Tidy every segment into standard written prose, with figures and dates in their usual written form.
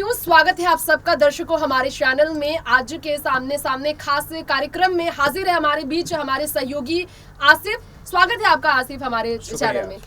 News स्वागत है आप सबका दर्शकों हमारे चैनल में। आज के सामने सामने खास कार्यक्रम में हाजिर है हमारे बीच हमारे सहयोगी आसिफ। स्वागत है आपका आसिफ हमारे चैनल में।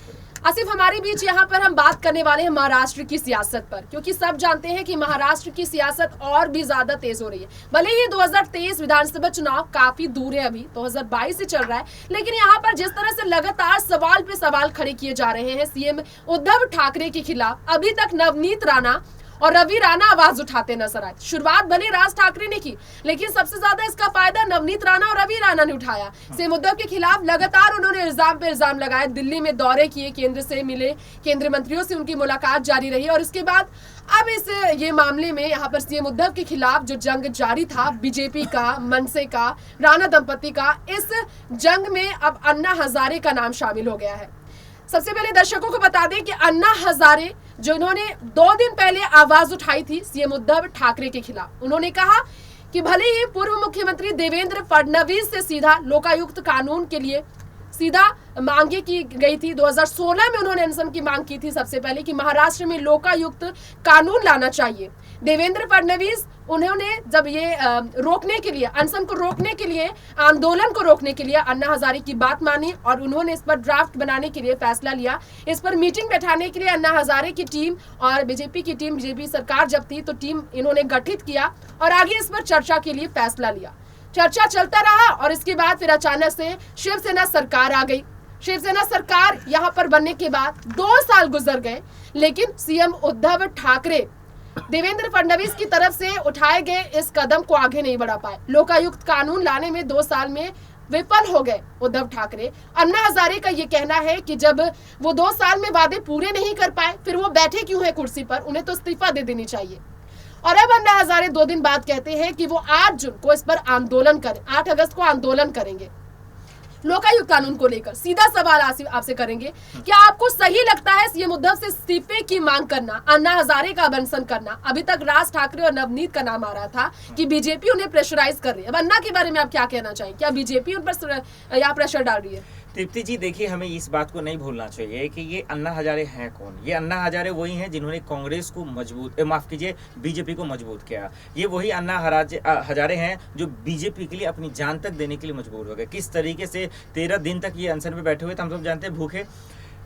आसिफ, हमारे बीच यहाँ पर हम बात करने वाले हैं महाराष्ट्र की सियासत पर, क्योंकि सब जानते हैं कि महाराष्ट्र की सियासत और भी ज्यादा तेज हो रही है। भले ही 2023 विधानसभा चुनाव काफी दूर है, अभी 2022 से चल रहा है, लेकिन यहाँ पर जिस तरह से लगातार सवाल पे सवाल खड़े किए जा रहे हैं सीएम उद्धव ठाकरे के खिलाफ, अभी तक नवनीत राणा और रवि राणा आवाज उठाते नजर आए। शुरुआत भले राज ठाकरे ने की, लेकिन सबसे ज्यादा इसका फायदा नवनीत राणा और रवि राणा ने उठाया। सीएम उद्धव के खिलाफ लगातार उन्होंने इल्जाम पे इल्जाम लगाए, दिल्ली में दौरे किए, केंद्र से मिले, केंद्रीय मंत्रियों से उनकी मुलाकात जारी रही और इसके बाद अब ये मामले में यहाँ पर सीएम उद्धव के खिलाफ जो जंग जारी था, बीजेपी का, मनसे का, राणा दंपति का, इस जंग में अब अन्ना हजारे का नाम शामिल हो गया है। सबसे पहले दर्शकों को बता दें कि अन्ना हजारे जो इन्होंने 2 दिन पहले आवाज उठाई थी सीएम उद्धव ठाकरे के खिलाफ, उन्होंने कहा कि भले ही पूर्व मुख्यमंत्री देवेंद्र फडणवीस से सीधा लोकायुक्त कानून के लिए सीधा मांगे की गई थी। 2016 में उन्होंने अनशन की मांग की थी सबसे पहले कि महाराष्ट्र में लोकायुक्त कानून लाना चाहिए। देवेंद्र फडणवीस उन्होंने जब ये रोकने के लिए, अनशन को रोकने के लिए, आंदोलन को रोकने के लिए अन्ना हजारे की बात मानी और उन्होंने इस पर ड्राफ्ट बनाने के लिए फैसला लिया। इस पर मीटिंग बैठाने के लिए अन्ना हजारे की टीम और बीजेपी की टीम, बीजेपी सरकार जब थी तो टीम इन्होंने गठित किया और आगे इस पर चर्चा के लिए फैसला लिया। चर्चा चलता रहा और इसके बाद फिर अचानक से शिवसेना सरकार आ गई। शिवसेना सरकार यहाँ पर बनने के बाद 2 साल गुजर गए, लेकिन सीएम उद्धव ठाकरे देवेंद्र फडणवीस की तरफ से उठाए गए इस कदम को आगे नहीं बढ़ा पाए। लोकायुक्त कानून लाने में 2 साल में विफल हो गए उद्धव ठाकरे। अन्ना हजारे का ये कहना है कि जब वो 2 साल में वादे पूरे नहीं कर पाए, फिर वो बैठे क्यों है कुर्सी पर, उन्हें तो इस्तीफा दे देनी चाहिए। और अब अन्ना हजारे 2 दिन बाद कहते हैं कि वो 8 जून को इस पर आंदोलन करें, 8 अगस्त को आंदोलन करेंगे लोकायुक्त कानून को लेकर। सीधा सवाल आपसे करेंगे, क्या आपको सही लगता है सीएम उद्धव से इस्तीफे की मांग करना, अन्ना हजारे का अनशन करना? अभी तक राज ठाकरे और नवनीत का नाम आ रहा था कि बीजेपी उन्हें प्रेशराइज कर रही है। अब अन्ना के बारे में आप क्या कहना चाहेंगे? क्या बीजेपी उन पर या प्रेशर डाल रही है? तृप्ति जी, देखिए, हमें इस बात को नहीं भूलना चाहिए कि ये अन्ना हजारे हैं कौन। ये अन्ना हजारे वही हैं जिन्होंने कांग्रेस को बीजेपी को मजबूत किया। ये वही अन्ना हजारे हैं जो बीजेपी के लिए अपनी जान तक देने के लिए मजबूर हो गए। किस तरीके से 13 दिन तक ये अनशन पे बैठे हुए थे, हम सब जानते हैं, भूखे।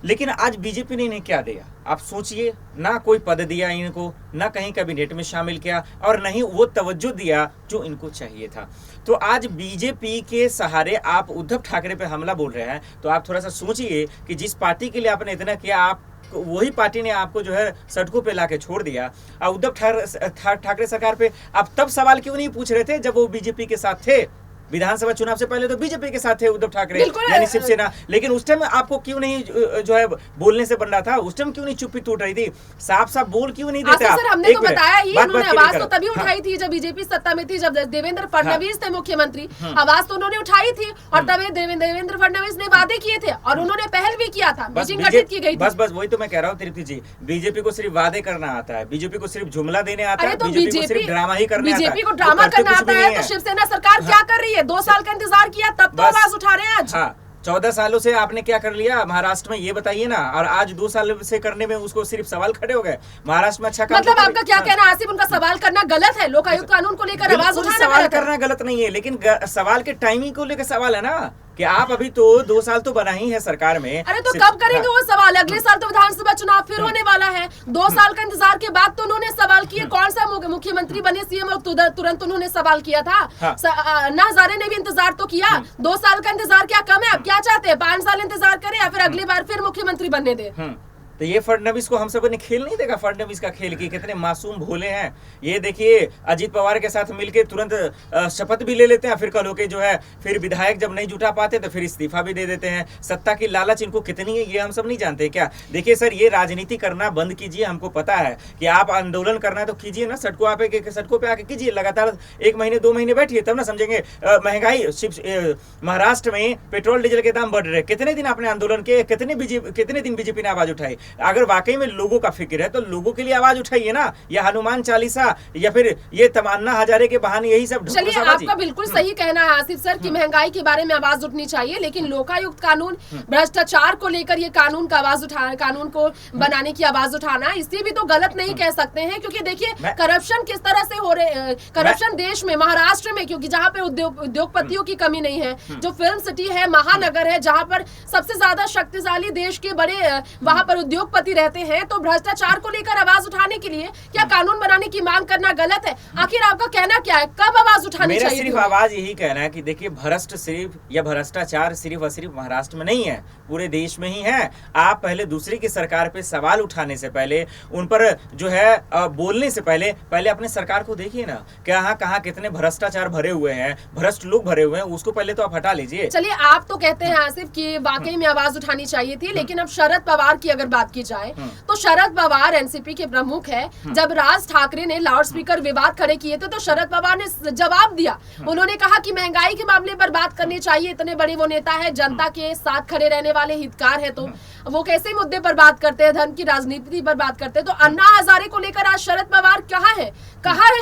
लेकिन आज बीजेपी ने इन्हें क्या दिया आप सोचिए। ना कोई पद दिया इनको, ना कहीं कैबिनेट में शामिल किया और नहीं वो तवज्जो दिया जो इनको चाहिए था। तो आज बीजेपी के सहारे आप उद्धव ठाकरे पे हमला बोल रहे हैं, तो आप थोड़ा सा सोचिए कि जिस पार्टी के लिए आपने इतना किया, आप वही पार्टी ने आपको जो है सड़कों पे लाके छोड़ दिया। और उद्धव ठाकरे सरकार पे आप तब सवाल क्यों नहीं पूछ रहे थे जब वो बीजेपी के साथ थे? विधानसभा चुनाव से पहले तो बीजेपी के साथ थे उद्धव ठाकरे यानी शिवसेना, लेकिन उस टाइम आपको क्यों नहीं जो है बोलने से बन रहा था? उस टाइम क्यों नहीं चुप्पी टूट रही थी? साफ साफ बोल क्यों नहीं देते आप? सर, हमने तो बताया ही, उन्होंने आवाज तो तभी उठाई थी जब बीजेपी सत्ता में थी, जब देवेंद्र फडणवीस थे मुख्यमंत्री। आवाज तो उन्होंने उठाई थी और तब देवेंद्र फडणवीस ने वादे किए थे और उन्होंने पहल भी किया था, मीटिंग गठित की गई। बस वही तो मैं कह रहा हूँ तृप्ति जी, बीजेपी को सिर्फ वादे करना आता है, बीजेपी को सिर्फ जुमला देने आता है, बीजेपी को सिर्फ ड्रामा ही करना आता है। बीजेपी को ड्रामा करना आता है तो शिवसेना सरकार क्या कर रही है? 2 साल का इंतजार किया, तब तो आवाज उठा रहे हैं आज। हाँ, 14 सालों से आपने क्या कर लिया महाराष्ट्र में, ये बताइए ना। और आज 2 साल से करने में उसको सिर्फ सवाल खड़े हो गए। महाराष्ट्र में अच्छा काम, मतलब आपका क्या कहना आसिफ, उनका सवाल करना गलत है? लोकायुक्त कानून को लेकर आवाज उठाना सवाल करना गलत नहीं है, लेकिन सवाल के टाइमिंग को लेकर सवाल है ना कि आप अभी तो 2 साल तो बना ही है सरकार में। अरे तो कब करेंगे वो सवाल? अगले साल तो विधानसभा चुनाव फिर होने वाला है। 2 साल का इंतजार के बाद तो उन्होंने सवाल किए। कौन सा मुख्यमंत्री बने सीएम और तुरंत उन्होंने सवाल किया था? अन्ना हजारे ने भी इंतजार तो किया। 2 साल का इंतजार क्या कम है? अब क्या चाहते हैं? 5 साल इंतजार करें या फिर अगली बार फिर मुख्यमंत्री बनने दे? तो ये फडणवीस को हम सबको ने खेल नहीं देखा? फडणवीस का खेल की कितने मासूम भोले हैं। ये देखिए, अजीत पवार के साथ मिलके तुरंत शपथ भी ले लेते हैं, फिर कल होके जो है फिर विधायक जब नहीं जुटा पाते तो फिर इस्तीफा भी दे देते हैं। सत्ता की लालच इनको कितनी है ये हम सब नहीं जानते क्या? देखिए सर, ये राजनीति करना बंद कीजिए। हमको पता है कि आप आंदोलन करना है तो कीजिए ना, सड़कों पे आके कीजिए। लगातार 1 महीने 2 महीने बैठिए, तब ना समझेंगे। महंगाई, महाराष्ट्र में पेट्रोल डीजल के दाम बढ़ रहे, कितने दिन आपने आंदोलन किए? कितने दिन बीजेपी ने आवाज उठाई? अगर वाकई में लोगों का फिक्र है तो लोगों के लिए आवाज उठाइए ना, या हनुमान चालीसा या फिर ये अन्ना हजारे के बहाने यही सब। चलिए, आपका बिल्कुल सही कहना है आसिफ सर कि महंगाई के बारे में आवाज उठनी चाहिए, लेकिन लोकायुक्त कानून, भ्रष्टाचार को लेकर ये कानून का आवाज उठाना, कानून को बनाने की आवाज उठाना, इसे भी तो गलत नहीं कह सकते हैं, क्योंकि देखिए करप्शन किस तरह से हो रहे, करप्शन देश में, महाराष्ट्र में, क्योंकि जहाँ पे उद्योगपतियों की कमी नहीं है, जो फिल्म सिटी है, महानगर है, जहाँ पर सबसे ज्यादा शक्तिशाली देश के बड़े वहां पर उद्योगपति रहते हैं, तो भ्रष्टाचार को लेकर आवाज उठाने के लिए क्या कानून बनाने की मांग करना गलत है? आखिर आपका कहना क्या है, कब आवाज उठानी चाहिए? सिर्फ आवाज यही कहना है कि देखिए भ्रष्ट सिर्फ या भ्रष्टाचार सिर्फ और सिर्फ महाराष्ट्र में नहीं है, पूरे देश में ही है। आप पहले दूसरे की सरकार पे सवाल उठाने से पहले, उन पर जो है बोलने से पहले अपने सरकार को देखिए ना, कहाँ कितने भ्रष्टाचार भरे हुए हैं, भ्रष्ट लोग भरे हुए हैं, उसको पहले तो आप हटा लीजिए। चलिए, आप तो कहते हैं आसिफ कि वाकई में आवाज उठानी चाहिए थी, लेकिन अब शरद पवार की अगर बात की जाए तो शरद पवार एनसीपी के प्रमुख है। जब राज ठाकरे ने लाउड स्पीकर विवाद खड़े किए थे तो शरद पवार ने जवाब दिया, उन्होंने कहा कि महंगाई के मामले पर बात करनी चाहिए, इतने बड़े वो नेता है, जनता के साथ खड़े रहने वाले हितकार है, तो वो कैसे मुद्दे पर बात करते हैं, धर्म की राजनीति पर बात करते हैं। तो अन्ना हजारे को लेकर आज शरद पवार कहाँ है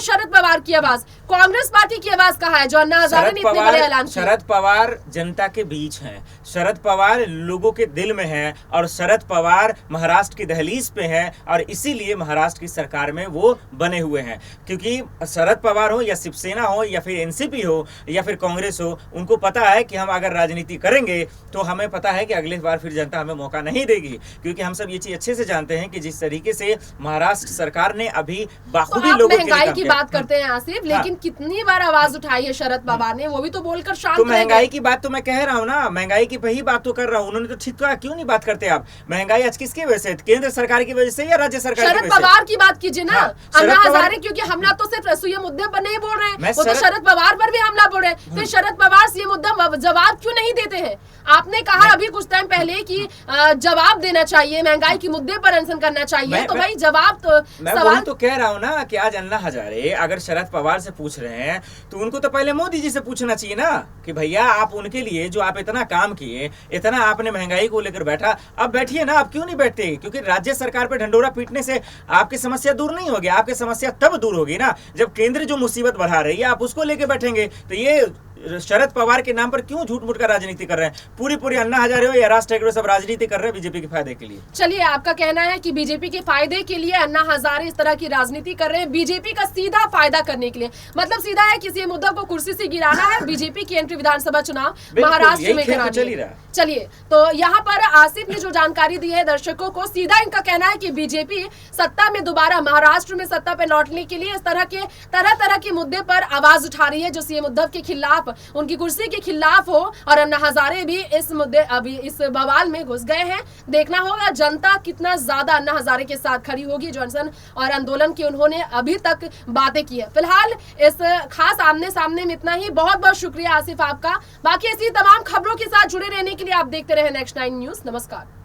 शरद पवार की आवाज, कांग्रेस पार्टी की आवाज कहाँ है, जो अन्ना हजारे ने इतने बड़े ऐलान किए? शरद पवार जनता के बीच हैं, शरद पवार लोगों के दिल में हैं, और शरद पवार महाराष्ट्र की दहलीज पे हैं, और इसीलिए महाराष्ट्र की सरकार में वो बने हुए हैं। क्योंकि शरद पवार हो या शिवसेना हो या फिर एनसीपी हो या फिर कांग्रेस हो, उनको पता है कि हम अगर राजनीति करेंगे तो हमें पता है कि अगली बार फिर जनता हमें मौका नहीं देगी, क्योंकि हम सब ये चीज अच्छे से जानते हैं कि जिस तरीके से महाराष्ट्र सरकार ने अभी बाखूबी लोगों के लिए महंगाई की बात करते हैं आसिफ, लेकिन कितनी बार आवाज उठाई है शरद पवार ने, वो भी तो बोलकर शांत तो महंगाई की बात तो मैं कह रहा हूँ ना, महंगाई की वही बात तो कर रहा हूँ, उन्होंने तो ठीक कहा, क्यों नहीं बात करते आप? महंगाई आज किसकी वजह से, केंद्र सरकार की वजह से या राज्य सरकार की वजह से? शरद पवार की बात कीजिए ना। अन्ना हजारे, क्योंकि हमला तो सिर्फ रसोई मुद्दे पर नहीं बोल रहे हैं, वो तो शरद पवार पर भी हमला बोल रहे हैं, तो शरद पवार से ये मुद्दा जवाब क्यों नहीं देते हैं? आपने कहा अभी कुछ टाइम पहले कि जवाब देना चाहिए, महंगाई के मुद्दे पर अनशन करना चाहिए, तो भाई जवाब तो मैं वही तो कह रहा हूँ ना कि आज अन्ना हजारे अगर शरद पवार से पूछ रहे हैं तो उनको तो पहले मोदी जी से पूछना चाहिए ना कि भैया आप उनके लिए जो आप इतना काम किए, इतना आपने महंगाई को लेकर बैठा, अब बैठिए ना, आप क्यों नहीं बैठते? क्योंकि राज्य सरकार पे ढंडोरा पीटने से आपकी समस्या दूर नहीं होगी, आपकी समस्या तब दूर होगी ना जब केंद्र जो मुसीबत बढ़ा रही है आप उसको लेके बैठेंगे। तो ये शरद पवार के नाम पर क्यों झूठ मूठ कर राजनीति कर रहे हैं? पूरी अन्ना हजारे हो या राज ठाकरे सब राजनीति कर रहे हैं बीजेपी के फायदे के लिए। चलिए, आपका कहना है कि बीजेपी के फायदे के लिए अन्ना हजारे इस तरह की राजनीति कर रहे हैं, बीजेपी का सीधा फायदा करने के लिए, मतलब सीधा है किसी मुद्दा को कुर्सी से गिराना है, बीजेपी की एंट्री विधानसभा चुनाव महाराष्ट्र में करानी है। चलिए, तो यहाँ पर आसिफ ने जो जानकारी दी है दर्शकों को, सीधा इनका कहना है कि बीजेपी सत्ता में दोबारा महाराष्ट्र में सत्ता पे लौटने के लिए इस तरह तरह के मुद्दे पर आवाज उठा रही है, जो सीएम उद्धव के खिलाफ, उनकी कुर्सी के खिलाफ हो, और अन्ना हजारे भी इस मुद्दे, अभी इस बवाल में घुस गए हैं। देखना होगा जनता कितना ज्यादा अन्ना हजारे के साथ खड़ी होगी, जो अनशन और आंदोलन की उन्होंने अभी तक बातें की है। फिलहाल इस खास आमने सामने में इतना ही। बहुत बहुत शुक्रिया आसिफ आपका। बाकी ऐसी तमाम खबरों के साथ जुड़े रहने के लिए आप देखते रहे नेक्स्ट 9 न्यूज। नमस्कार।